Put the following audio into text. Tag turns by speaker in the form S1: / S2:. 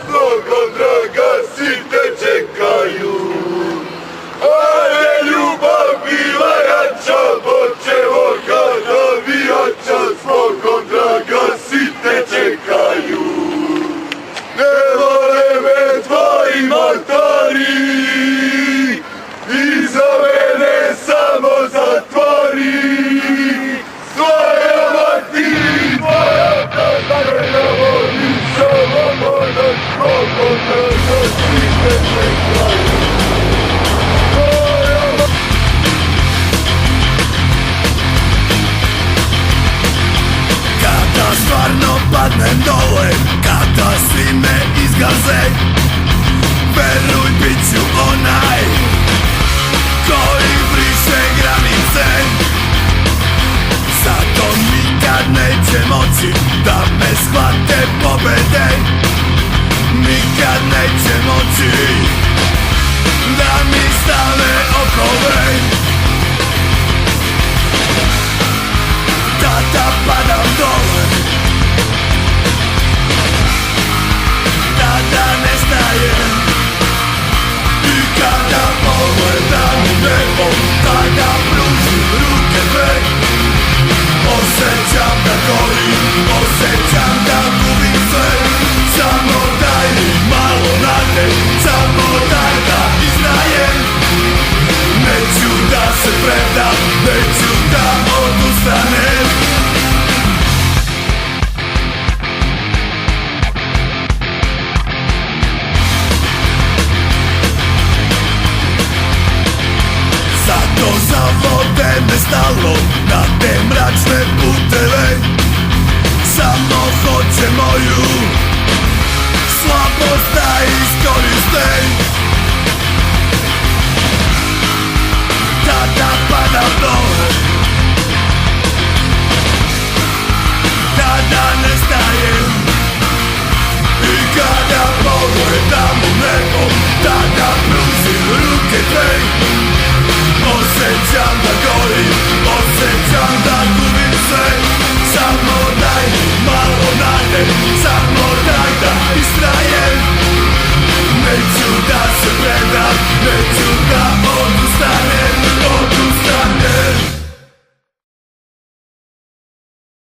S1: svog draga site čekaju. Ale ljubav bila jača, Bočevoga navijača svog draga site čekaju. Ne vole me tvoji matari, i za mene samo zatvori. Tvoja mati, tvoja tata ne voli, samo moraš svog draga site čekaju.
S2: Kada stvarno padnem dole, kada svi me izgaze, veruj, bit ću onaj koji briše granice. Zato nikad neće moći da me shvate pobede. Nikad neće moći da